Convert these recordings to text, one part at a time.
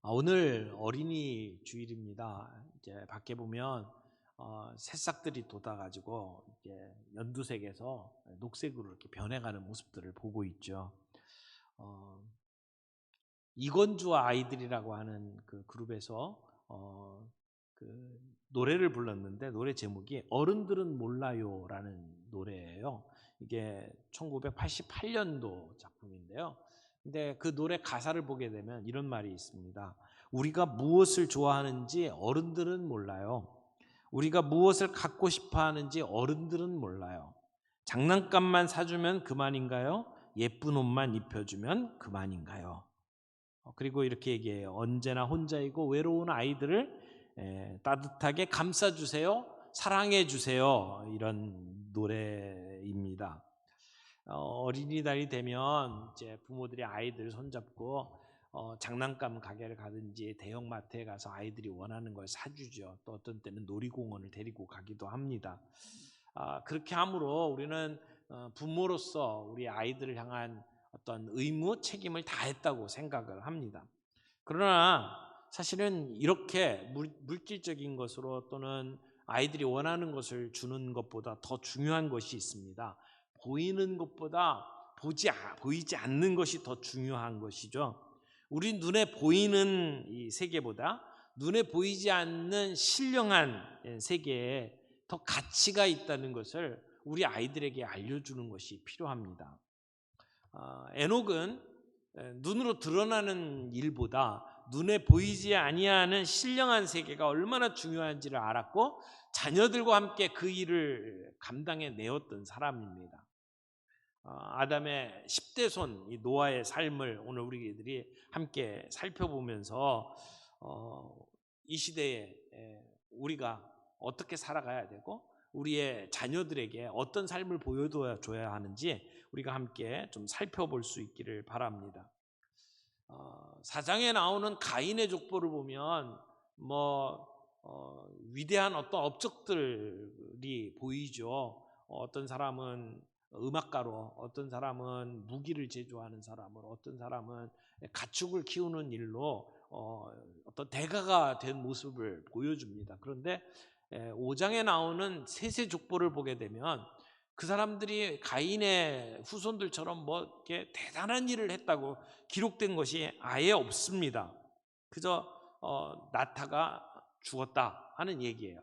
오늘 어린이 주일입니다. 이제 밖에 보면 새싹들이 돋아가지고 이제 연두색에서 녹색으로 이렇게 변해가는 모습들을 보고 있죠. 어, 이건주와 아이들이라고 하는 그 그룹에서 그 노래를 불렀는데 노래 제목이 어른들은 몰라요라는 노래예요. 이게 1988년도 작품인데요. 근데 그 노래 가사를 보게 되면 이런 말이 있습니다. 우리가 무엇을 좋아하는지 어른들은 몰라요. 우리가 무엇을 갖고 싶어 하는지 어른들은 몰라요. 장난감만 사주면 그만인가요? 예쁜 옷만 입혀주면 그만인가요? 그리고 이렇게 얘기해요. 언제나 혼자이고 외로운 아이들을 따뜻하게 감싸주세요. 사랑해주세요. 이런 노래입니다. 어린이날이 되면 이제 부모들이 아이들 손잡고 장난감 가게를 가든지 대형마트에 가서 아이들이 원하는 걸 사주죠. 또 어떤 때는 놀이공원을 데리고 가기도 합니다. 그렇게 함으로 우리는 부모로서 우리 아이들을 향한 어떤 의무, 책임을 다했다고 생각을 합니다. 그러나 사실은 이렇게 물질적인 것으로 또는 아이들이 원하는 것을 주는 것보다 더 중요한 것이 있습니다. 보이는 것보다 보이지 않는 것이 더 중요한 것이죠. 우리 눈에 보이는 이 세계보다 눈에 보이지 않는 신령한 세계에 더 가치가 있다는 것을 우리 아이들에게 알려주는 것이 필요합니다. 에녹은 눈으로 드러나는 일보다 눈에 보이지 아니하는 신령한 세계가 얼마나 중요한지를 알았고 자녀들과 함께 그 일을 감당해 내었던 사람입니다. 아담의 10대 손 노아의 삶을 오늘 우리들이 함께 살펴보면서 이 시대에 우리가 어떻게 살아가야 되고 우리의 자녀들에게 어떤 삶을 보여줘야 하는지 우리가 함께 좀 살펴볼 수 있기를 바랍니다. 4장에 나오는 가인의 족보를 보면 위대한 어떤 업적들이 보이죠. 어떤 사람은 음악가로, 어떤 사람은 무기를 제조하는 사람으로, 어떤 사람은 가축을 키우는 일로 어떤 대가가 된 모습을 보여줍니다. 그런데 5장에 나오는 셋의 족보를 보게 되면 그 사람들이 가인의 후손들처럼 이렇게 대단한 일을 했다고 기록된 것이 아예 없습니다. 그저 낳다가 죽었다 하는 얘기예요.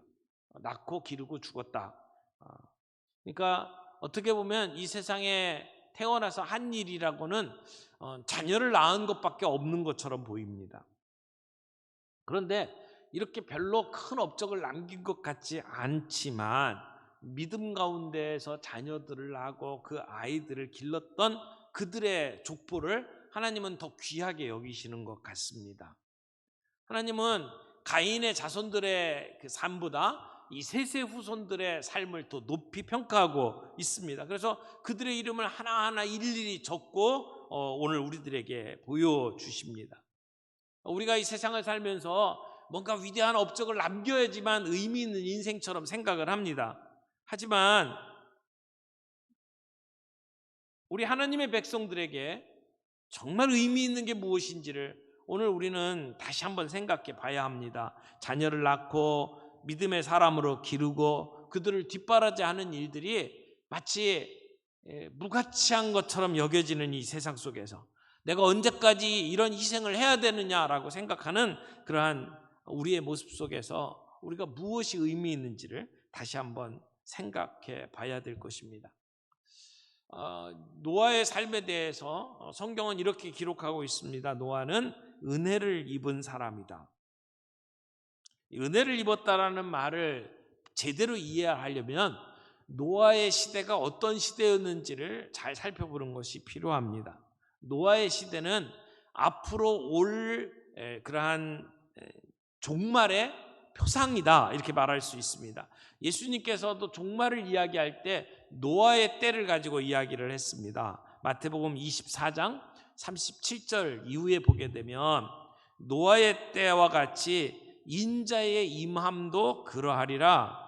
낳고 기르고 죽었다. 그러니까 어떻게 보면 이 세상에 태어나서 한 일이라고는 자녀를 낳은 것밖에 없는 것처럼 보입니다. 그런데 이렇게 별로 큰 업적을 남긴 것 같지 않지만 믿음 가운데에서 자녀들을 낳고 그 아이들을 길렀던 그들의 족보를 하나님은 더 귀하게 여기시는 것 같습니다. 하나님은 가인의 자손들의 그 삶보다 이 셋의 후손들의 삶을 더 높이 평가하고 있습니다. 그래서 그들의 이름을 하나하나 일일이 적고 오늘 우리들에게 보여주십니다. 우리가 이 세상을 살면서 뭔가 위대한 업적을 남겨야지만 의미 있는 인생처럼 생각을 합니다. 하지만 우리 하나님의 백성들에게 정말 의미 있는 게 무엇인지를 오늘 우리는 다시 한번 생각해 봐야 합니다. 자녀를 낳고 믿음의 사람으로 기르고 그들을 뒷바라지하는 일들이 마치 무가치한 것처럼 여겨지는 이 세상 속에서 내가 언제까지 이런 희생을 해야 되느냐라고 생각하는 그러한 우리의 모습 속에서 우리가 무엇이 의미 있는지를 다시 한번 생각해 봐야 될 것입니다. 노아의 삶에 대해서 성경은 이렇게 기록하고 있습니다. 노아는 은혜를 입은 사람이다. 은혜를 입었다라는 말을 제대로 이해하려면 노아의 시대가 어떤 시대였는지를 잘 살펴보는 것이 필요합니다. 노아의 시대는 앞으로 올 그러한 종말의 표상이다 이렇게 말할 수 있습니다. 예수님께서도 종말을 이야기할 때 노아의 때를 가지고 이야기를 했습니다. 마태복음 24장 37절 이후에 보게 되면 노아의 때와 같이 인자의 임함도 그러하리라.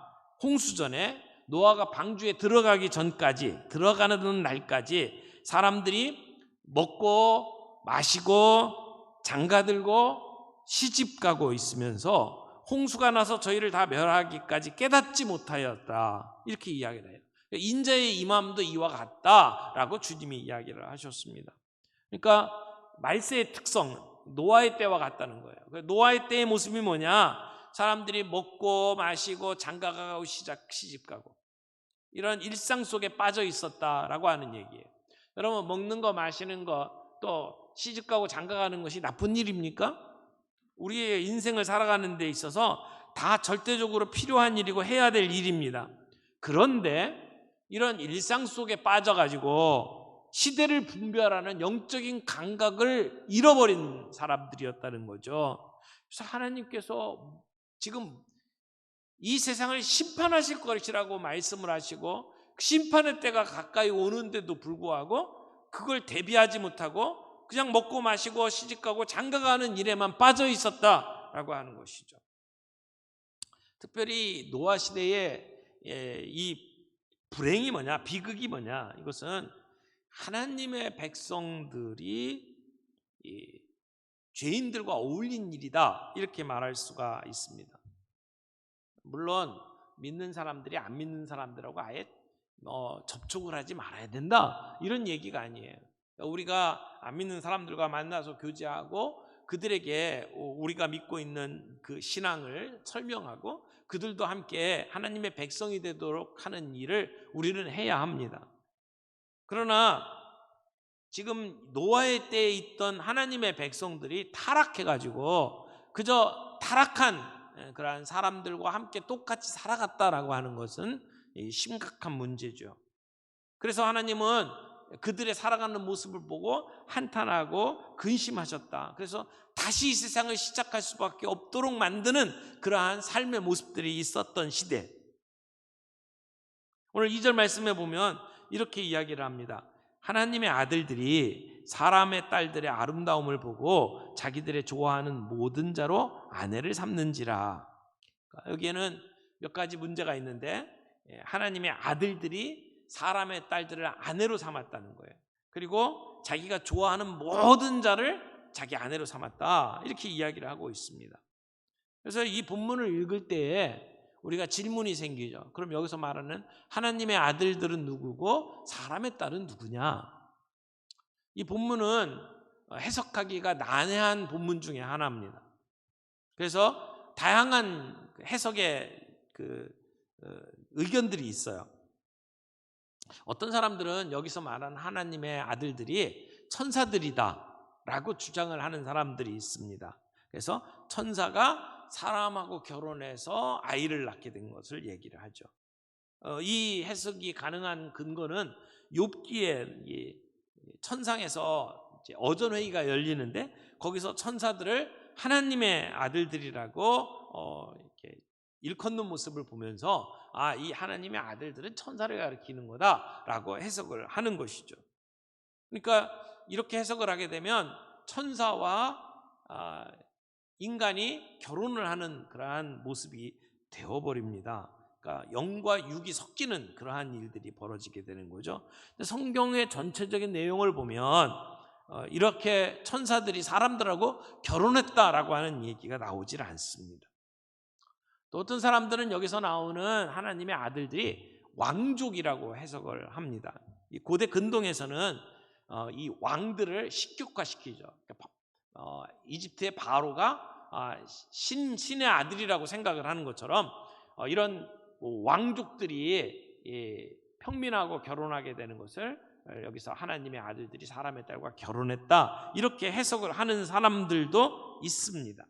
홍수전에 노아가 방주에 들어가기 전까지 들어가는 날까지 사람들이 먹고 마시고 장가들고 시집가고 있으면서 홍수가 나서 저희를 다 멸하기까지 깨닫지 못하였다. 이렇게 이야기를 해요. 인자의 임함도 이와 같다라고 주님이 이야기를 하셨습니다. 그러니까 말세의 특성은 노아의 때와 같다는 거예요. 노아의 때의 모습이 뭐냐? 사람들이 먹고 마시고 장가가고 시집가고 이런 일상 속에 빠져 있었다라고 하는 얘기예요. 여러분, 먹는 거 마시는 거 또 시집가고 장가가는 것이 나쁜 일입니까? 우리의 인생을 살아가는 데 있어서 다 절대적으로 필요한 일이고 해야 될 일입니다. 그런데 이런 일상 속에 빠져가지고 시대를 분별하는 영적인 감각을 잃어버린 사람들이었다는 거죠. 그래서 하나님께서 지금 이 세상을 심판하실 것이라고 말씀을 하시고 심판의 때가 가까이 오는데도 불구하고 그걸 대비하지 못하고 그냥 먹고 마시고 시집가고 장가가는 일에만 빠져 있었다라고 하는 것이죠. 특별히 노아 시대에 이 불행이 뭐냐, 비극이 뭐냐, 이것은 하나님의 백성들이 죄인들과 어울린 일이다, 이렇게 말할 수가 있습니다. 물론 믿는 사람들이 안 믿는 사람들하고 아예 접촉을 하지 말아야 된다, 이런 얘기가 아니에요. 우리가 안 믿는 사람들과 만나서 교제하고 그들에게 우리가 믿고 있는 그 신앙을 설명하고 그들도 함께 하나님의 백성이 되도록 하는 일을 우리는 해야 합니다. 그러나 지금 노아의 때에 있던 하나님의 백성들이 타락해가지고 그저 타락한 그러한 사람들과 함께 똑같이 살아갔다라고 하는 것은 심각한 문제죠. 그래서 하나님은 그들의 살아가는 모습을 보고 한탄하고 근심하셨다. 그래서 다시 이 세상을 시작할 수밖에 없도록 만드는 그러한 삶의 모습들이 있었던 시대. 오늘 2절 말씀에 보면 이렇게 이야기를 합니다. 하나님의 아들들이 사람의 딸들의 아름다움을 보고 자기들의 좋아하는 모든 자로 아내를 삼는지라. 여기에는 몇 가지 문제가 있는데 하나님의 아들들이 사람의 딸들을 아내로 삼았다는 거예요. 그리고 자기가 좋아하는 모든 자를 자기 아내로 삼았다, 이렇게 이야기를 하고 있습니다. 그래서 이 본문을 읽을 때에 우리가 질문이 생기죠. 그럼 여기서 말하는 하나님의 아들들은 누구고 사람의 딸은 누구냐? 이 본문은 해석하기가 난해한 본문 중에 하나입니다. 그래서 다양한 해석의 의견들이 있어요. 어떤 사람들은 여기서 말하는 하나님의 아들들이 천사들이다라고 주장을 하는 사람들이 있습니다. 그래서 천사가 사람하고 결혼해서 아이를 낳게 된 것을 얘기를 하죠. 이 해석이 가능한 근거는 욥기에 천상에서 어전회의가 열리는데 거기서 천사들을 하나님의 아들들이라고 이렇게 일컫는 모습을 보면서 이 하나님의 아들들은 천사를 가리키는 거다라고 해석을 하는 것이죠. 그러니까 이렇게 해석을 하게 되면 천사와 인간이 결혼을 하는 그러한 모습이 되어버립니다. 그러니까 영과 육이 섞이는 그러한 일들이 벌어지게 되는 거죠. 성경의 전체적인 내용을 보면 이렇게 천사들이 사람들하고 결혼했다라고 하는 얘기가 나오질 않습니다. 또 어떤 사람들은 여기서 나오는 하나님의 아들들이 왕족이라고 해석을 합니다. 이 고대 근동에서는 이 왕들을 식격화시키죠. 이집트의 바로가 신의 아들이라고 생각을 하는 것처럼 이런 왕족들이 평민하고 결혼하게 되는 것을 여기서 하나님의 아들들이 사람의 딸과 결혼했다, 이렇게 해석을 하는 사람들도 있습니다.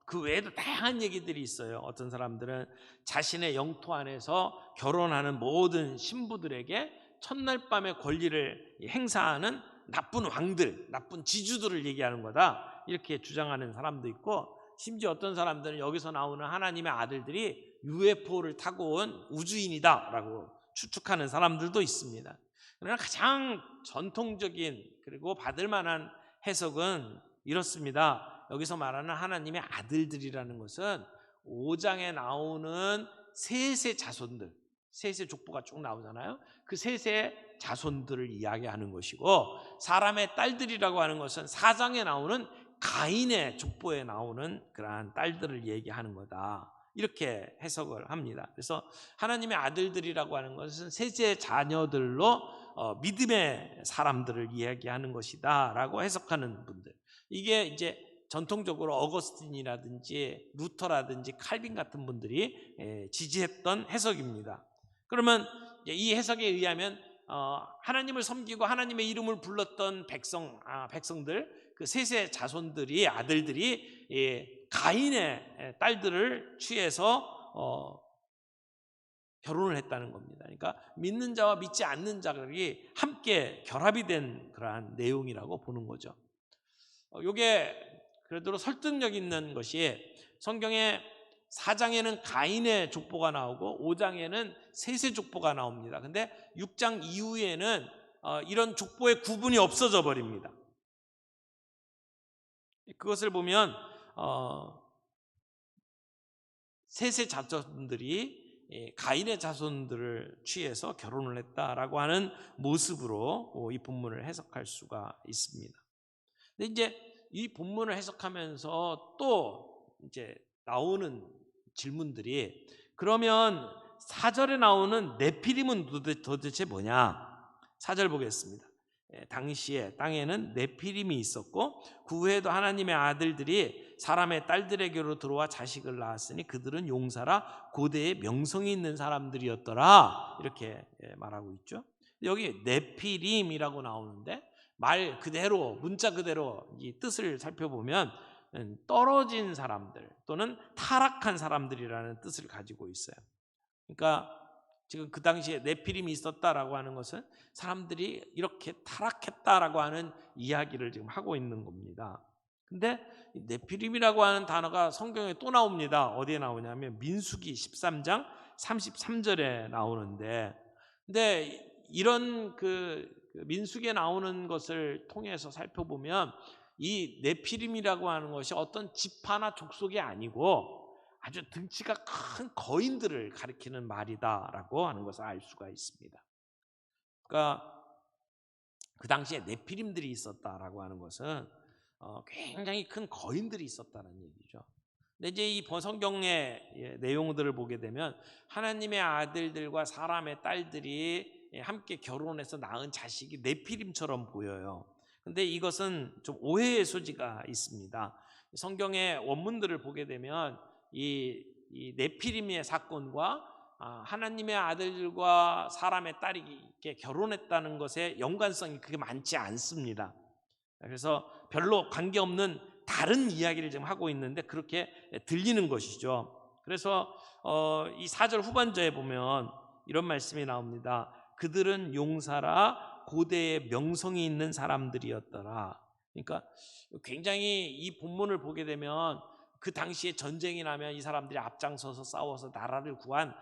그 외에도 다양한 얘기들이 있어요. 어떤 사람들은 자신의 영토 안에서 결혼하는 모든 신부들에게 첫날 밤의 권리를 행사하는 나쁜 왕들, 나쁜 지주들을 얘기하는 거다, 이렇게 주장하는 사람도 있고, 심지어 어떤 사람들은 여기서 나오는 하나님의 아들들이 UFO를 타고 온 우주인이다 라고 추측하는 사람들도 있습니다. 그러나 가장 전통적인 그리고 받을 만한 해석은 이렇습니다. 여기서 말하는 하나님의 아들들이라는 것은 5장에 나오는 셋의 자손들, 셋의 족보가 쭉 나오잖아요. 그 셋의 자손들을 이야기하는 것이고, 사람의 딸들이라고 하는 것은 4장에 나오는 가인의 족보에 나오는 그러한 딸들을 얘기하는 거다, 이렇게 해석을 합니다. 그래서 하나님의 아들들이라고 하는 것은 셋의 자녀들로 믿음의 사람들을 이야기하는 것이다 라고 해석하는 분들, 이게 이제 전통적으로 어거스틴이라든지 루터라든지 칼빈 같은 분들이 지지했던 해석입니다. 그러면 이 해석에 의하면 하나님을 섬기고 하나님의 이름을 불렀던 백성들, 그 셋의 자손들이, 아들들이 가인의 딸들을 취해서 결혼을 했다는 겁니다. 그러니까 믿는 자와 믿지 않는 자들이 함께 결합이 된 그러한 내용이라고 보는 거죠. 이게 그래도 설득력 있는 것이, 성경에 4장에는 가인의 족보가 나오고 5장에는 셋의 족보가 나옵니다. 근데 6장 이후에는 이런 족보의 구분이 없어져 버립니다. 그것을 보면 셋의 자손들이 가인의 자손들을 취해서 결혼을 했다라고 하는 모습으로 이 본문을 해석할 수가 있습니다. 근데 이제 이 본문을 해석하면서 또 이제 나오는 질문들이, 그러면 4절에 나오는 네피림은 도대체 뭐냐? 4절 보겠습니다. 당시에 땅에는 네피림이 있었고 그 후에도 하나님의 아들들이 사람의 딸들에게로 들어와 자식을 낳았으니 그들은 용사라 고대의 명성이 있는 사람들이었더라, 이렇게 말하고 있죠. 여기 네피림이라고 나오는데, 말 그대로, 문자 그대로 이 뜻을 살펴보면 떨어진 사람들 또는 타락한 사람들이라는 뜻을 가지고 있어요. 그러니까 지금 그 당시에 네피림이 있었다라고 하는 것은 사람들이 이렇게 타락했다라고 하는 이야기를 지금 하고 있는 겁니다. 근데 네피림이라고 하는 단어가 성경에 또 나옵니다. 어디에 나오냐면 민수기 13장 33절에 나오는데, 근데 이런 그 민수기에 나오는 것을 통해서 살펴보면 이 네피림이라고 하는 것이 어떤 지파나 족속이 아니고 아주 등치가 큰 거인들을 가리키는 말이다라고 하는 것을 알 수가 있습니다. 그러니까 그 당시에 네피림들이 있었다라고 하는 것은 굉장히 큰 거인들이 있었다는 얘기죠. 근데 이제 이 성경의 내용들을 보게 되면 하나님의 아들들과 사람의 딸들이 함께 결혼해서 낳은 자식이 네피림처럼 보여요. 근데 이것은 좀 오해의 소지가 있습니다. 성경의 원문들을 보게 되면 이 네피림의 사건과 하나님의 아들들과 사람의 딸이 결혼했다는 것의 연관성이 그렇게 많지 않습니다. 그래서 별로 관계없는 다른 이야기를 지금 하고 있는데 그렇게 들리는 것이죠. 그래서 이 4절 후반절에 보면 이런 말씀이 나옵니다. 그들은 용사라 고대의 명성이 있는 사람들이었더라. 그러니까 굉장히 이 본문을 보게 되면 그 당시에 전쟁이 나면 이 사람들이 앞장서서 싸워서 나라를 구한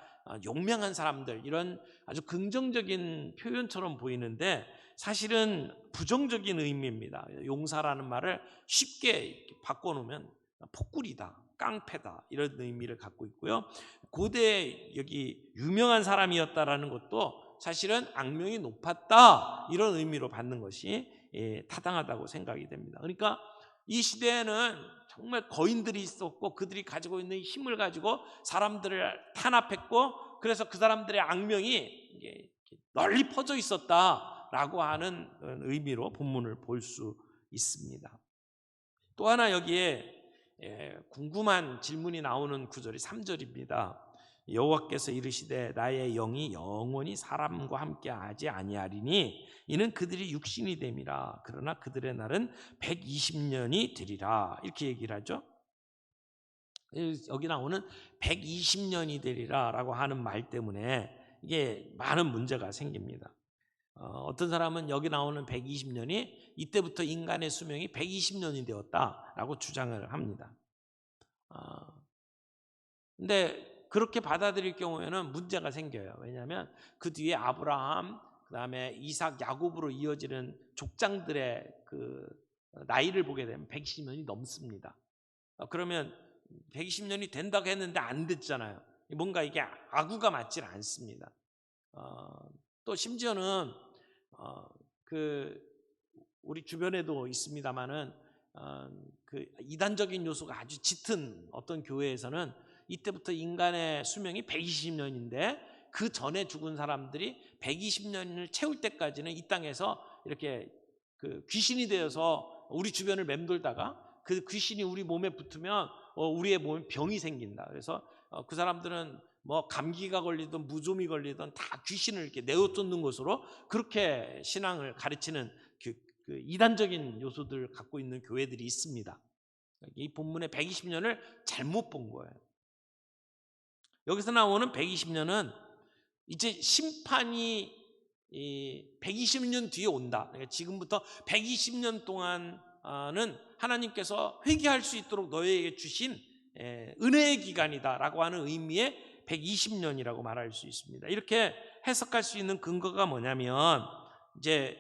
용맹한 사람들, 이런 아주 긍정적인 표현처럼 보이는데 사실은 부정적인 의미입니다. 용사라는 말을 쉽게 바꿔놓으면 폭군이다, 깡패다, 이런 의미를 갖고 있고요. 고대 여기 유명한 사람이었다라는 것도 사실은 악명이 높았다, 이런 의미로 받는 것이 타당하다고 생각이 됩니다. 그러니까 이 시대에는 정말 거인들이 있었고 그들이 가지고 있는 힘을 가지고 사람들을 탄압했고, 그래서 그 사람들의 악명이 널리 퍼져 있었다라고 하는 의미로 본문을 볼 수 있습니다. 또 하나 여기에 궁금한 질문이 나오는 구절이 3절입니다. 여호와께서 이르시되 나의 영이 영원히 사람과 함께 하지 아니하리니 이는 그들이 육신이 됨이라. 그러나 그들의 날은 120년이 되리라, 이렇게 얘기를 하죠. 여기 나오는 120년이 되리라 라고 하는 말 때문에 이게 많은 문제가 생깁니다. 어떤 사람은 여기 나오는 120년이 이때부터 인간의 수명이 120년이 되었다라고 주장을 합니다. 근데 그렇게 받아들일 경우에는 문제가 생겨요. 왜냐하면 그 뒤에 아브라함, 그다음에 이삭, 야곱으로 이어지는 족장들의 그 나이를 보게 되면 120년이 넘습니다. 그러면 120년이 된다고 했는데 안 됐잖아요. 뭔가 이게 아구가 맞질 않습니다. 또 심지어는 그 우리 주변에도 있습니다만은 그 이단적인 요소가 아주 짙은 어떤 교회에서는 이때부터 인간의 수명이 120년인데 그 전에 죽은 사람들이 120년을 채울 때까지는 이 땅에서 이렇게 그 귀신이 되어서 우리 주변을 맴돌다가 그 귀신이 우리 몸에 붙으면 우리의 몸에 병이 생긴다. 그래서 그 사람들은 뭐 감기가 걸리든 무좀이 걸리든 다 귀신을 이렇게 내어쫓는 것으로 그렇게 신앙을 가르치는 그 이단적인 요소들을 갖고 있는 교회들이 있습니다. 이 본문의 120년을 잘못 본 거예요. 여기서 나오는 120년은 이제 심판이 120년 뒤에 온다. 그러니까 지금부터 120년 동안은 하나님께서 회개할 수 있도록 너희에게 주신 은혜의 기간이다라고 하는 의미의 120년이라고 말할 수 있습니다. 이렇게 해석할 수 있는 근거가 뭐냐면 이제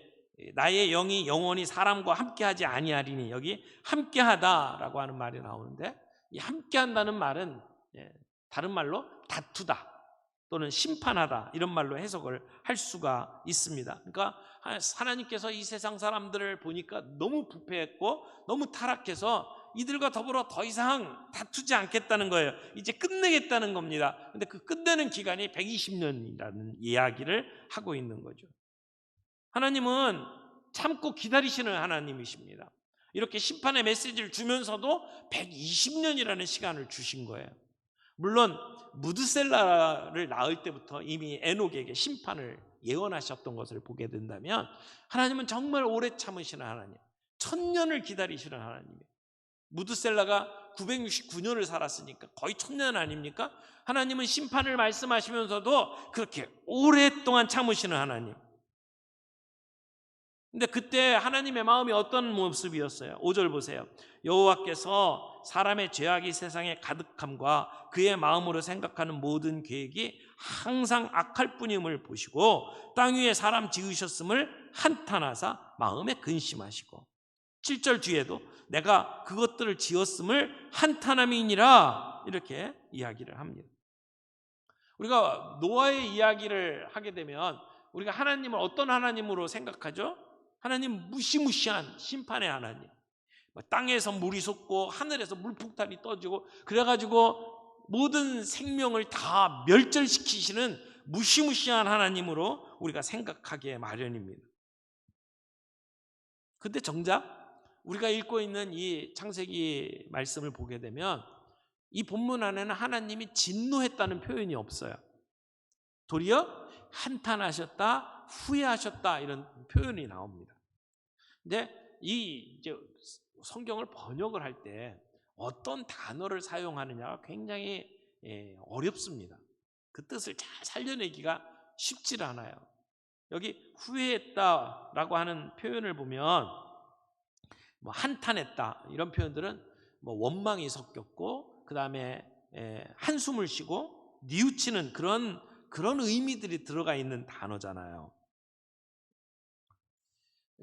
나의 영이 영원히 사람과 함께하지 아니하리니 여기 함께하다라고 하는 말이 나오는데 이 함께한다는 말은 다른 말로 다투다 또는 심판하다 이런 말로 해석을 할 수가 있습니다. 그러니까 하나님께서 이 세상 사람들을 보니까 너무 부패했고 너무 타락해서 이들과 더불어 더 이상 다투지 않겠다는 거예요. 이제 끝내겠다는 겁니다. 근데 그 끝내는 기간이 120년이라는 이야기를 하고 있는 거죠. 하나님은 참고 기다리시는 하나님이십니다. 이렇게 심판의 메시지를 주면서도 120년이라는 시간을 주신 거예요. 물론 무드셀라를 낳을 때부터 이미 에녹에게 심판을 예언하셨던 것을 보게 된다면 하나님은 정말 오래 참으시는 하나님, 1000년을 기다리시는 하나님이에요. 무드셀라가 969년을 살았으니까 거의 1000년 아닙니까? 하나님은 심판을 말씀하시면서도 그렇게 오랫동안 참으시는 하나님. 근데 그때 하나님의 마음이 어떤 모습이었어요? 5절 보세요. 여호와께서 사람의 죄악이 세상에 가득함과 그의 마음으로 생각하는 모든 계획이 항상 악할 뿐임을 보시고 땅 위에 사람 지으셨음을 한탄하사 마음에 근심하시고 7절 뒤에도 내가 그것들을 지었음을 한탄함이니라 이렇게 이야기를 합니다. 우리가 노아의 이야기를 하게 되면 우리가 하나님을 어떤 하나님으로 생각하죠? 하나님 무시무시한 심판의 하나님. 땅에서 물이 솟고 하늘에서 물폭탄이 떠지고 그래가지고 모든 생명을 다 멸절시키시는 무시무시한 하나님으로 우리가 생각하기에 마련입니다. 근데 정작 우리가 읽고 있는 이 창세기 말씀을 보게 되면 이 본문 안에는 하나님이 진노했다는 표현이 없어요. 도리어 한탄하셨다, 후회하셨다 이런 표현이 나옵니다. 근데 이제 성경을 번역을 할 때 어떤 단어를 사용하느냐가 굉장히 어렵습니다. 그 뜻을 잘 살려내기가 쉽지 않아요. 여기 후회했다라고 하는 표현을 보면 뭐 한탄했다 이런 표현들은 뭐 원망이 섞였고 그 다음에 한숨을 쉬고 뉘우치는 그런 의미들이 들어가 있는 단어잖아요.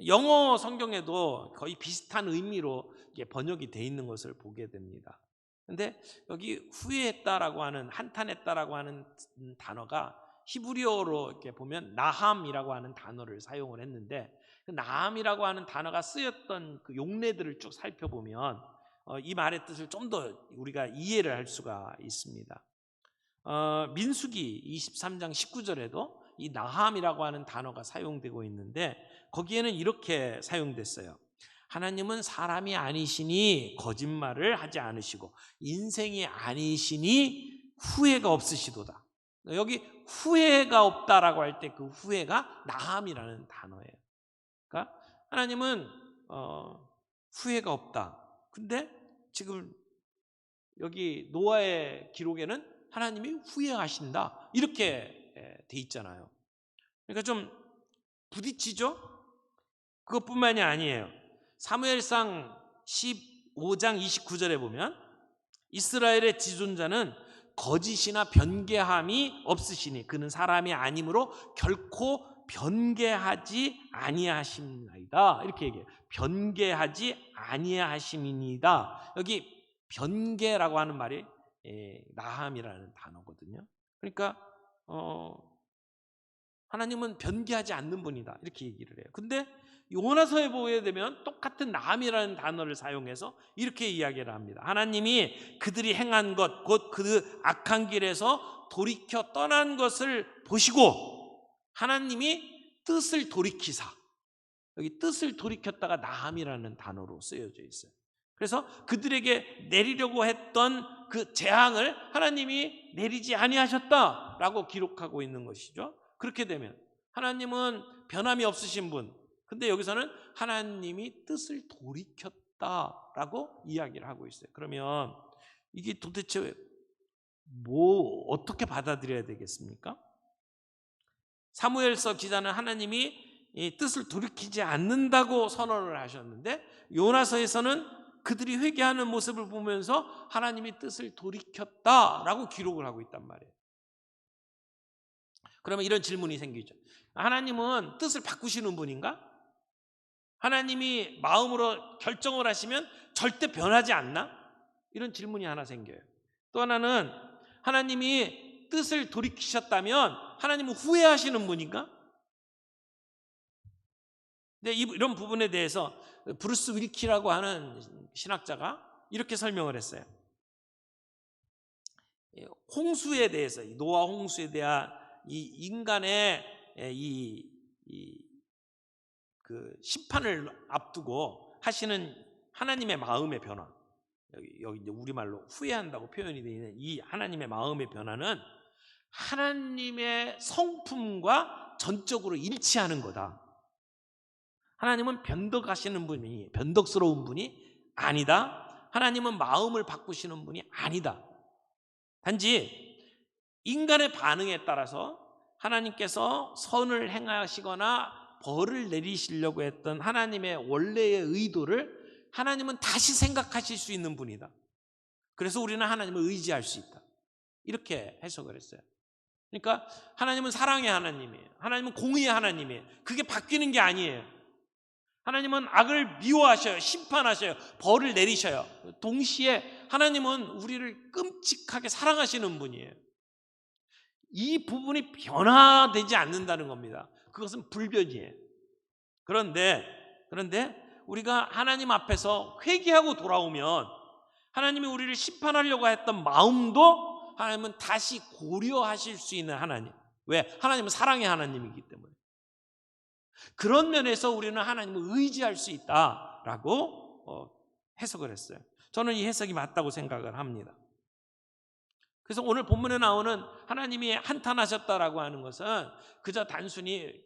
영어 성경에도 거의 비슷한 의미로 번역이 되어 있는 것을 보게 됩니다. 근데 여기 후회했다라고 하는 한탄했다라고 하는 단어가 히브리어로 이렇게 보면 나함이라고 하는 단어를 사용을 했는데 그 나함이라고 하는 단어가 쓰였던 그 용례들을 쭉 살펴보면 이 말의 뜻을 좀 더 우리가 이해를 할 수가 있습니다. 민수기 23장 19절에도 이 나함이라고 하는 단어가 사용되고 있는데 거기에는 이렇게 사용됐어요. 하나님은 사람이 아니시니 거짓말을 하지 않으시고 인생이 아니시니 후회가 없으시도다. 여기 후회가 없다라고 할 때 그 후회가 나함이라는 단어예요. 그러니까 하나님은 후회가 없다. 근데 지금 여기 노아의 기록에는 하나님이 후회하신다 이렇게 돼 있잖아요. 그러니까 좀 부딪히죠? 그것뿐만이 아니에요. 사무엘상 15장 29절에 보면 이스라엘의 지존자는 거짓이나 변개함이 없으시니 그는 사람이 아니므로 결코 변개하지 아니하심이다 이렇게 얘기해요. 변개하지 아니하심이니다. 여기 변개라고 하는 말이 나함이라는 단어거든요. 그러니까 하나님은 변개하지 않는 분이다. 이렇게 얘기를 해요. 근데 요나서에 보게 되면 똑같은 나함이라는 단어를 사용해서 이렇게 이야기를 합니다. 하나님이 그들이 행한 것, 곧 그 악한 길에서 돌이켜 떠난 것을 보시고 하나님이 뜻을 돌이키사, 여기 뜻을 돌이켰다가 나함이라는 단어로 쓰여져 있어요. 그래서 그들에게 내리려고 했던 그 재앙을 하나님이 내리지 아니하셨다라고 기록하고 있는 것이죠. 그렇게 되면 하나님은 변함이 없으신 분, 근데 여기서는 하나님이 뜻을 돌이켰다라고 이야기를 하고 있어요. 그러면 이게 도대체 어떻게 받아들여야 되겠습니까? 사무엘서 기자는 하나님이 이 뜻을 돌이키지 않는다고 선언을 하셨는데, 요나서에서는 그들이 회개하는 모습을 보면서 하나님이 뜻을 돌이켰다라고 기록을 하고 있단 말이에요. 그러면 이런 질문이 생기죠. 하나님은 뜻을 바꾸시는 분인가? 하나님이 마음으로 결정을 하시면 절대 변하지 않나? 이런 질문이 하나 생겨요. 또 하나는 하나님이 뜻을 돌이키셨다면 하나님은 후회하시는 분인가? 근데 이런 부분에 대해서 브루스 윌키라고 하는 신학자가 이렇게 설명을 했어요. 홍수에 대해서, 노아 홍수에 대한 이 인간의 그 심판을 앞두고 하시는 하나님의 마음의 변화, 여기 이제 우리말로 후회한다고 표현이 되어 있는 이 하나님의 마음의 변화는 하나님의 성품과 전적으로 일치하는 거다. 하나님은 변덕하시는 분이, 변덕스러운 분이 아니다. 하나님은 마음을 바꾸시는 분이 아니다. 단지 인간의 반응에 따라서 하나님께서 선을 행하시거나 벌을 내리시려고 했던 하나님의 원래의 의도를 하나님은 다시 생각하실 수 있는 분이다. 그래서 우리는 하나님을 의지할 수 있다. 이렇게 해석을 했어요. 그러니까 하나님은 사랑의 하나님이에요. 하나님은 공의의 하나님이에요. 그게 바뀌는 게 아니에요. 하나님은 악을 미워하셔요. 심판하셔요. 벌을 내리셔요. 동시에 하나님은 우리를 끔찍하게 사랑하시는 분이에요. 이 부분이 변화되지 않는다는 겁니다. 그것은 불변이에요. 그런데 우리가 하나님 앞에서 회개하고 돌아오면 하나님이 우리를 심판하려고 했던 마음도 하나님은 다시 고려하실 수 있는 하나님. 왜? 하나님은 사랑의 하나님이기 때문에. 그런 면에서 우리는 하나님을 의지할 수 있다라고 해석을 했어요. 저는 이 해석이 맞다고 생각을 합니다. 그래서 오늘 본문에 나오는 하나님이 한탄하셨다라고 하는 것은 그저 단순히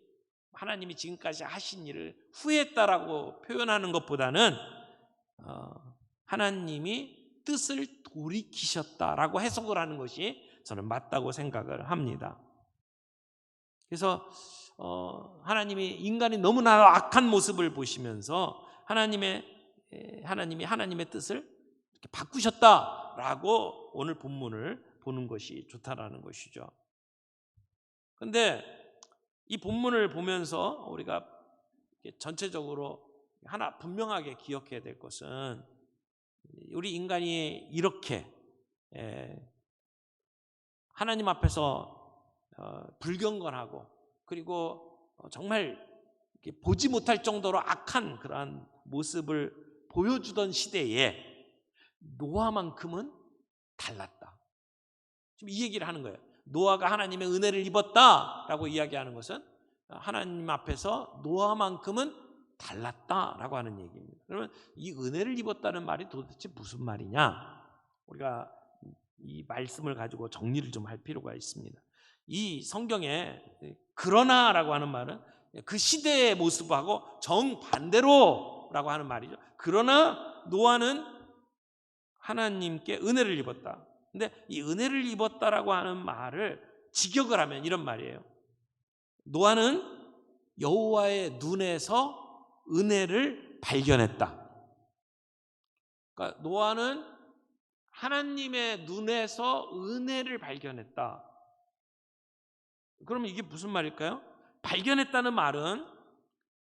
하나님이 지금까지 하신 일을 후회했다라고 표현하는 것보다는 하나님이 뜻을 돌이키셨다라고 해석을 하는 것이 저는 맞다고 생각을 합니다. 그래서 하나님이 인간이 너무나 악한 모습을 보시면서 하나님이 하나님의 뜻을 이렇게 바꾸셨다라고 오늘 본문을 보는 것이 좋다라는 것이죠. 그런데 이 본문을 보면서 우리가 전체적으로 하나 분명하게 기억해야 될 것은, 우리 인간이 이렇게 하나님 앞에서 불경건하고 그리고 정말 보지 못할 정도로 악한 그러한 모습을 보여주던 시대에 노아만큼은 달랐다. 지금 이 얘기를 하는 거예요. 노아가 하나님의 은혜를 입었다라고 이야기하는 것은 하나님 앞에서 노아만큼은 달랐다라고 하는 얘기입니다. 그러면 이 은혜를 입었다는 말이 도대체 무슨 말이냐? 우리가 이 말씀을 가지고 정리를 좀 할 필요가 있습니다. 이 성경에 그러나라고 하는 말은 그 시대의 모습하고 정반대로라고 하는 말이죠. 그러나 노아는 하나님께 은혜를 입었다. 근데 이 은혜를 입었다라고 하는 말을 직역을 하면 이런 말이에요. 노아는 여호와의 눈에서 은혜를 발견했다. 그러니까 노아는 하나님의 눈에서 은혜를 발견했다. 그러면 이게 무슨 말일까요? 발견했다는 말은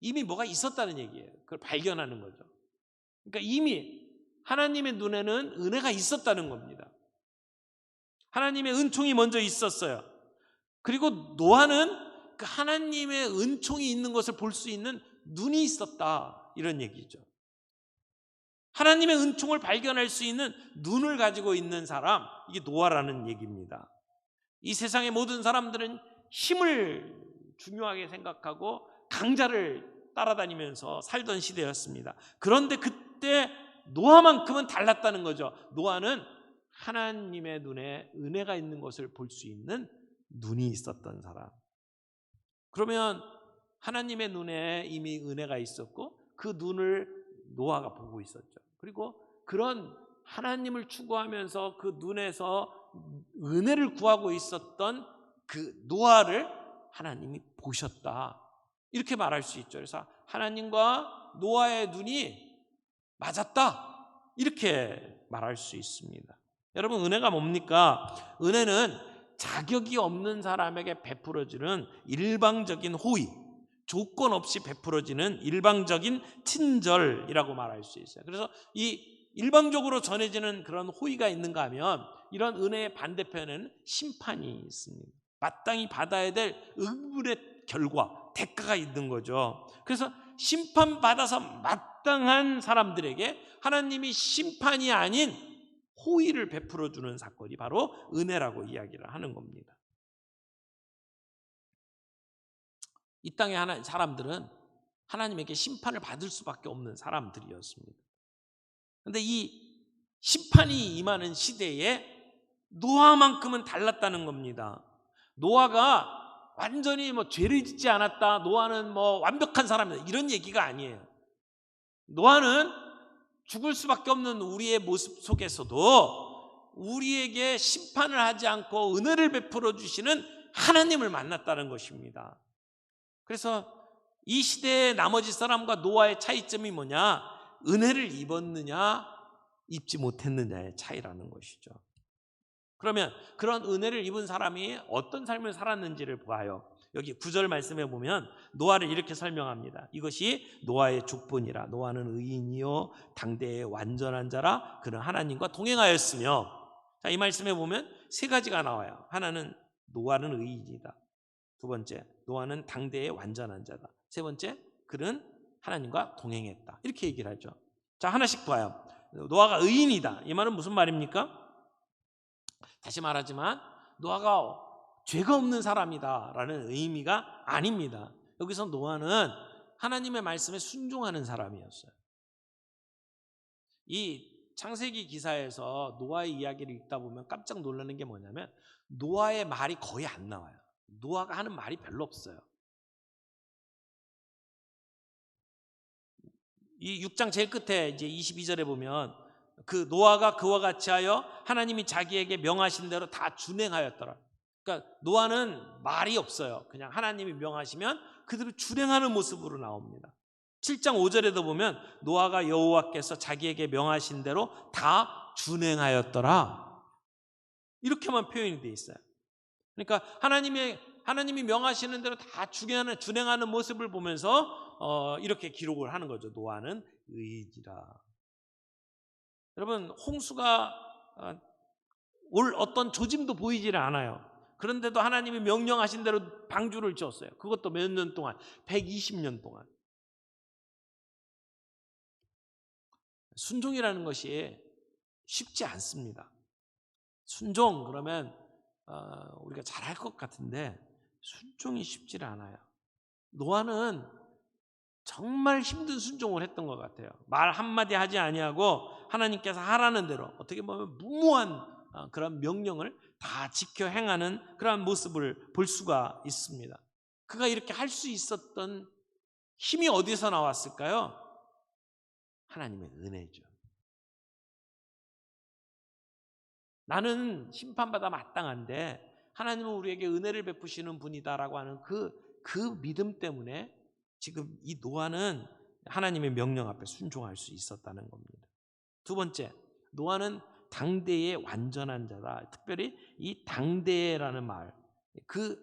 이미 뭐가 있었다는 얘기예요. 그걸 발견하는 거죠. 그러니까 이미 하나님의 눈에는 은혜가 있었다는 겁니다. 하나님의 은총이 먼저 있었어요. 그리고 노아는 그 하나님의 은총이 있는 것을 볼 수 있는 눈이 있었다, 이런 얘기죠. 하나님의 은총을 발견할 수 있는 눈을 가지고 있는 사람, 이게 노아라는 얘기입니다. 이 세상의 모든 사람들은 힘을 중요하게 생각하고 강자를 따라다니면서 살던 시대였습니다. 그런데 그때 노아만큼은 달랐다는 거죠. 노아는 하나님의 눈에 은혜가 있는 것을 볼 수 있는 눈이 있었던 사람. 그러면 하나님의 눈에 이미 은혜가 있었고 그 눈을 노아가 보고 있었죠. 그리고 그런 하나님을 추구하면서 그 눈에서 은혜를 구하고 있었던 그 노아를 하나님이 보셨다, 이렇게 말할 수 있죠. 그래서 하나님과 노아의 눈이 맞았다, 이렇게 말할 수 있습니다. 여러분, 은혜가 뭡니까? 은혜는 자격이 없는 사람에게 베풀어지는 일방적인 호의, 조건 없이 베풀어지는 일방적인 친절이라고 말할 수 있어요. 그래서 이 일방적으로 전해지는 그런 호의가 있는가 하면 이런 은혜의 반대편에는 심판이 있습니다. 마땅히 받아야 될 의문의 결과, 대가가 있는 거죠. 그래서 심판받아서 마땅한 사람들에게 하나님이 심판이 아닌 호의를 베풀어 주는 사건이 바로 은혜라고 이야기를 하는 겁니다. 이 땅의 사람들은 하나님에게 심판을 받을 수밖에 없는 사람들이었습니다. 그런데 이 심판이 임하는 시대에 노아만큼은 달랐다는 겁니다. 노아가 완전히 죄를 짓지 않았다, 노아는 완벽한 사람이다, 이런 얘기가 아니에요. 노아는 죽을 수밖에 없는 우리의 모습 속에서도 우리에게 심판을 하지 않고 은혜를 베풀어 주시는 하나님을 만났다는 것입니다. 그래서 이 시대의 나머지 사람과 노아의 차이점이 뭐냐? 은혜를 입었느냐, 입지 못했느냐의 차이라는 것이죠. 그러면 그런 은혜를 입은 사람이 어떤 삶을 살았는지를 보아요. 여기 9절 말씀에 보면 노아를 이렇게 설명합니다. 이것이 노아의 족보니라. 노아는 의인이요 당대의 완전한 자라. 그는 하나님과 동행하였으며. 자, 이 말씀에 보면 세 가지가 나와요. 하나는 노아는 의인이다. 두 번째, 노아는 당대의 완전한 자다. 세 번째, 그는 하나님과 동행했다. 이렇게 얘기를 하죠. 자, 하나씩 봐요. 노아가 의인이다. 이 말은 무슨 말입니까? 다시 말하지만 노아가 죄가 없는 사람이다라는 의미가 아닙니다. 여기서 노아는 하나님의 말씀에 순종하는 사람이었어요. 이 창세기 기사에서 노아의 이야기를 읽다 보면 깜짝 놀라는 게 뭐냐면 노아의 말이 거의 안 나와요. 노아가 하는 말이 별로 없어요. 이 6장 제일 끝에 이제 22절에 보면 그 노아가 그와 같이 하여 하나님이 자기에게 명하신 대로 다 준행하였더라. 그러니까 노아는 말이 없어요. 그냥 하나님이 명하시면 그대로 준행하는 모습으로 나옵니다. 7장 5절에도 보면 노아가 여호와께서 자기에게 명하신 대로 다 준행하였더라, 이렇게만 표현이 되어 있어요. 그러니까 하나님이 명하시는 대로 다 준행하는 모습을 보면서 이렇게 기록을 하는 거죠. 노아는 의인이라. 여러분, 홍수가 올 어떤 조짐도 보이지를 않아요. 그런데도 하나님이 명령하신 대로 방주를 지었어요. 그것도 몇 년 동안, 120년 동안. 순종이라는 것이 쉽지 않습니다. 순종 그러면 우리가 잘할 것 같은데 순종이 쉽지를 않아요. 노아는 정말 힘든 순종을 했던 것 같아요. 말 한마디 하지 아니하고 하나님께서 하라는 대로 어떻게 보면 무모한 그런 명령을 다 지켜 행하는 그런 모습을 볼 수가 있습니다. 그가 이렇게 할 수 있었던 힘이 어디서 나왔을까요? 하나님의 은혜죠. 나는 심판받아 마땅한데 하나님은 우리에게 은혜를 베푸시는 분이다라고 하는 그 믿음 때문에 지금 이 노아는 하나님의 명령 앞에 순종할 수 있었다는 겁니다. 두 번째, 노아는 당대의 완전한 자다. 특별히 이 당대라는 말, 그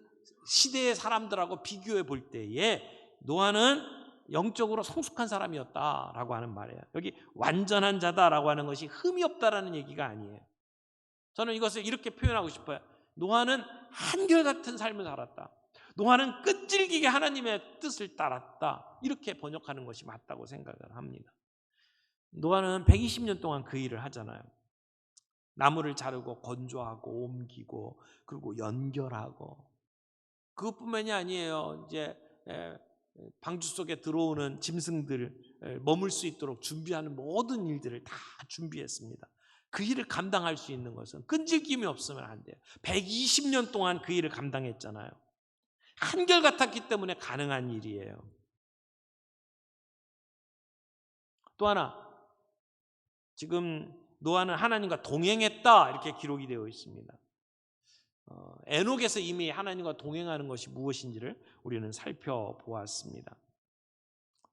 시대의 사람들하고 비교해 볼 때에 노아는 영적으로 성숙한 사람이었다라고 하는 말이에요. 여기 완전한 자다라고 하는 것이 흠이 없다라는 얘기가 아니에요. 저는 이것을 이렇게 표현하고 싶어요. 노아는 한결같은 삶을 살았다. 노아는 끈질기게 하나님의 뜻을 따랐다. 이렇게 번역하는 것이 맞다고 생각을 합니다. 노아는 120년 동안 그 일을 하잖아요. 나무를 자르고 건조하고 옮기고 그리고 연결하고, 그것뿐만이 아니에요. 이제 방주 속에 들어오는 짐승들 머물 수 있도록 준비하는 모든 일들을 다 준비했습니다. 그 일을 감당할 수 있는 것은 끈질김이 없으면 안 돼요. 120년 동안 그 일을 감당했잖아요. 한결같았기 때문에 가능한 일이에요. 또 하나, 지금 노아는 하나님과 동행했다 이렇게 기록이 되어 있습니다. 에녹에서 이미 하나님과 동행하는 것이 무엇인지를 우리는 살펴보았습니다.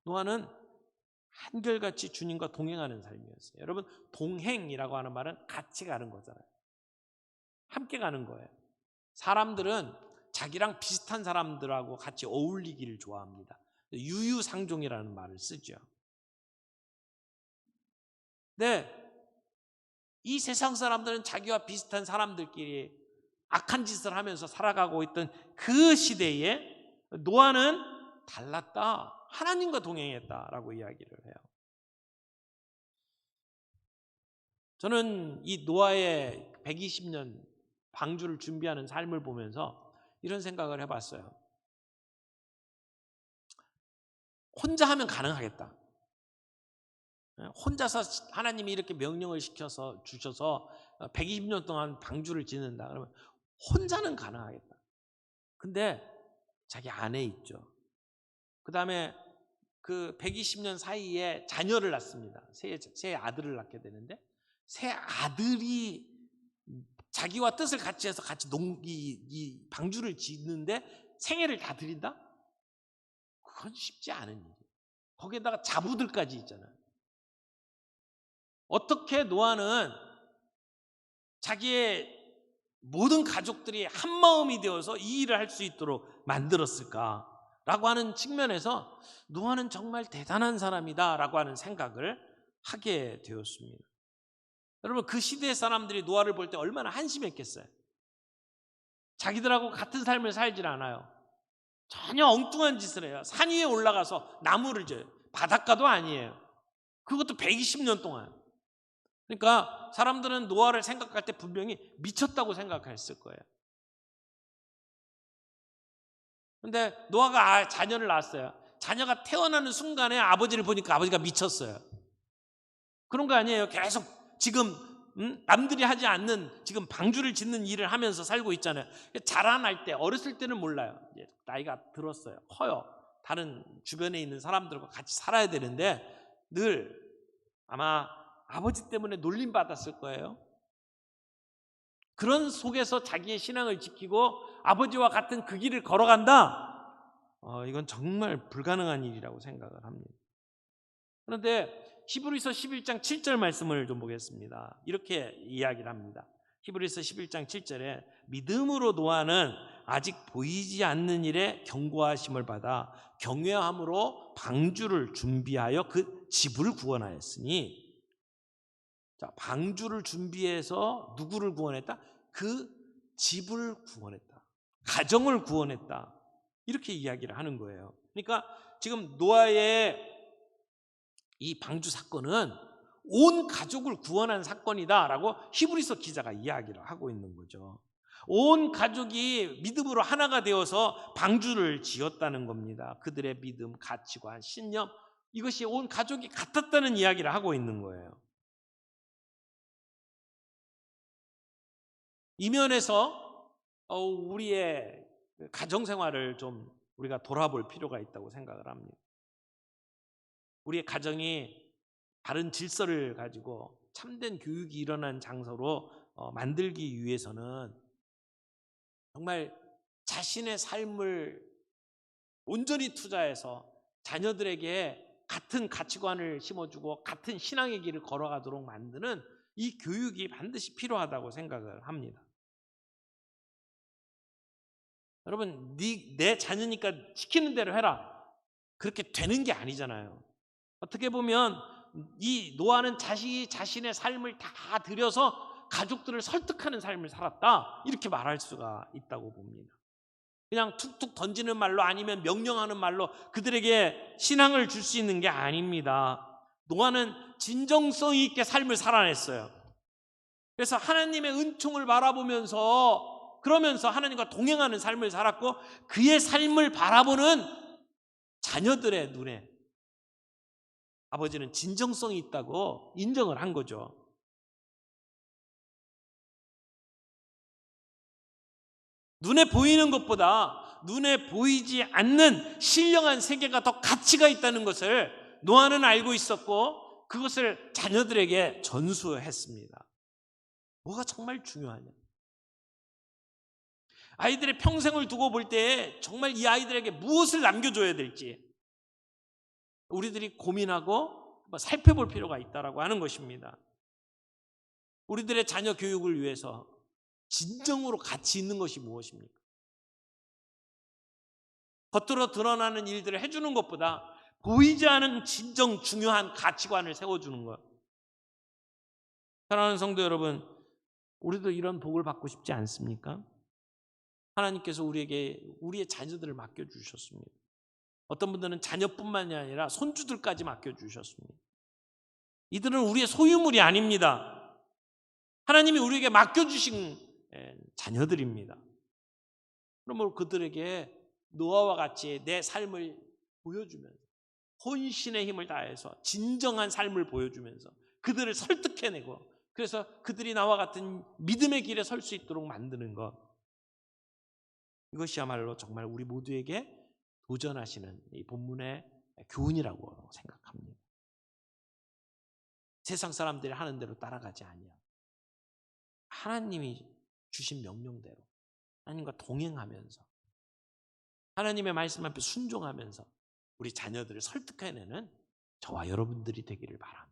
노아는 한결같이 주님과 동행하는 삶이었어요. 여러분, 동행이라고 하는 말은 같이 가는 거잖아요. 함께 가는 거예요. 사람들은 자기랑 비슷한 사람들하고 같이 어울리기를 좋아합니다. 유유상종이라는 말을 쓰죠. 네, 이 세상 사람들은 자기와 비슷한 사람들끼리 악한 짓을 하면서 살아가고 있던 그 시대에 노아는 달랐다. 하나님과 동행했다라고 이야기를 해요. 저는 이 노아의 120년 방주를 준비하는 삶을 보면서 이런 생각을 해봤어요. 혼자 하면 가능하겠다. 혼자서 하나님이 이렇게 명령을 시켜서 주셔서 120년 동안 방주를 짓는다 그러면 혼자는 가능하겠다. 근데 자기 아내 있죠. 그 다음에 그 120년 사이에 자녀를 낳습니다. 새 아들을 낳게 되는데, 새 아들이 자기와 뜻을 같이 해서 같이 이 방주를 짓는데 생애를 다 드린다? 그건 쉽지 않은 일이에요. 거기에다가 자부들까지 있잖아요. 어떻게 노아는 자기의 모든 가족들이 한마음이 되어서 이 일을 할 수 있도록 만들었을까라고 하는 측면에서 노아는 정말 대단한 사람이다라고 하는 생각을 하게 되었습니다. 여러분, 그 시대의 사람들이 노아를 볼 때 얼마나 한심했겠어요. 자기들하고 같은 삶을 살질 않아요. 전혀 엉뚱한 짓을 해요. 산 위에 올라가서 나무를 져요. 바닷가도 아니에요. 그것도 120년 동안. 그러니까 사람들은 노아를 생각할 때 분명히 미쳤다고 생각했을 거예요. 근데 노아가 자녀를 낳았어요. 자녀가 태어나는 순간에 아버지를 보니까 아버지가 미쳤어요. 그런 거 아니에요. 계속 지금 남들이 하지 않는 지금 방주를 짓는 일을 하면서 살고 있잖아요. 자라날 때, 어렸을 때는 몰라요. 이제 나이가 들었어요. 커요. 다른 주변에 있는 사람들과 같이 살아야 되는데 늘 아마 아버지 때문에 놀림받았을 거예요. 그런 속에서 자기의 신앙을 지키고 아버지와 같은 그 길을 걸어간다? 이건 정말 불가능한 일이라고 생각을 합니다. 그런데 히브리서 11장 7절 말씀을 좀 보겠습니다. 이렇게 이야기를 합니다. 히브리서 11장 7절에 믿음으로 노아는 아직 보이지 않는 일에 경고하심을 받아 경외함으로 방주를 준비하여 그 집을 구원하였으니, 자, 방주를 준비해서 누구를 구원했다? 그 집을 구원했다. 가정을 구원했다. 이렇게 이야기를 하는 거예요. 그러니까 지금 노아의 이 방주 사건은 온 가족을 구원한 사건이다라고 히브리서 기자가 이야기를 하고 있는 거죠. 온 가족이 믿음으로 하나가 되어서 방주를 지었다는 겁니다. 그들의 믿음, 가치관, 신념, 이것이 온 가족이 같았다는 이야기를 하고 있는 거예요. 이 면에서 우리의 가정생활을 좀 우리가 돌아볼 필요가 있다고 생각을 합니다. 우리의 가정이 바른 질서를 가지고 참된 교육이 일어난 장소로 만들기 위해서는 정말 자신의 삶을 온전히 투자해서 자녀들에게 같은 가치관을 심어주고 같은 신앙의 길을 걸어가도록 만드는 이 교육이 반드시 필요하다고 생각을 합니다. 여러분, 내 자녀니까 시키는 대로 해라, 그렇게 되는 게 아니잖아요. 어떻게 보면 이 노아는 자신의 삶을 다 들여서 가족들을 설득하는 삶을 살았다, 이렇게 말할 수가 있다고 봅니다. 그냥 툭툭 던지는 말로 아니면 명령하는 말로 그들에게 신앙을 줄 수 있는 게 아닙니다. 노아는 진정성 있게 삶을 살아냈어요. 그래서 하나님의 은총을 바라보면서 그러면서 하나님과 동행하는 삶을 살았고 그의 삶을 바라보는 자녀들의 눈에 아버지는 진정성이 있다고 인정을 한 거죠. 눈에 보이는 것보다 눈에 보이지 않는 신령한 세계가 더 가치가 있다는 것을 노아는 알고 있었고 그것을 자녀들에게 전수했습니다. 뭐가 정말 중요하냐? 아이들의 평생을 두고 볼 때 정말 이 아이들에게 무엇을 남겨줘야 될지 우리들이 고민하고 살펴볼 필요가 있다고 하는 것입니다. 우리들의 자녀 교육을 위해서 진정으로 가치 있는 것이 무엇입니까? 겉으로 드러나는 일들을 해주는 것보다 보이지 않은 진정 중요한 가치관을 세워주는 것. 사랑하는 성도 여러분, 우리도 이런 복을 받고 싶지 않습니까? 하나님께서 우리에게 우리의 자녀들을 맡겨주셨습니다. 어떤 분들은 자녀뿐만이 아니라 손주들까지 맡겨주셨습니다. 이들은 우리의 소유물이 아닙니다. 하나님이 우리에게 맡겨주신 자녀들입니다. 그러므로 그들에게 노아와 같이 내 삶을 보여주면서 혼신의 힘을 다해서 진정한 삶을 보여주면서 그들을 설득해내고 그래서 그들이 나와 같은 믿음의 길에 설 수 있도록 만드는 것, 이것이야말로 정말 우리 모두에게 도전하시는 이 본문의 교훈이라고 생각합니다. 세상 사람들이 하는 대로 따라가지 아니하고 하나님이 주신 명령대로 하나님과 동행하면서 하나님의 말씀 앞에 순종하면서 우리 자녀들을 설득해내는 저와 여러분들이 되기를 바랍니다.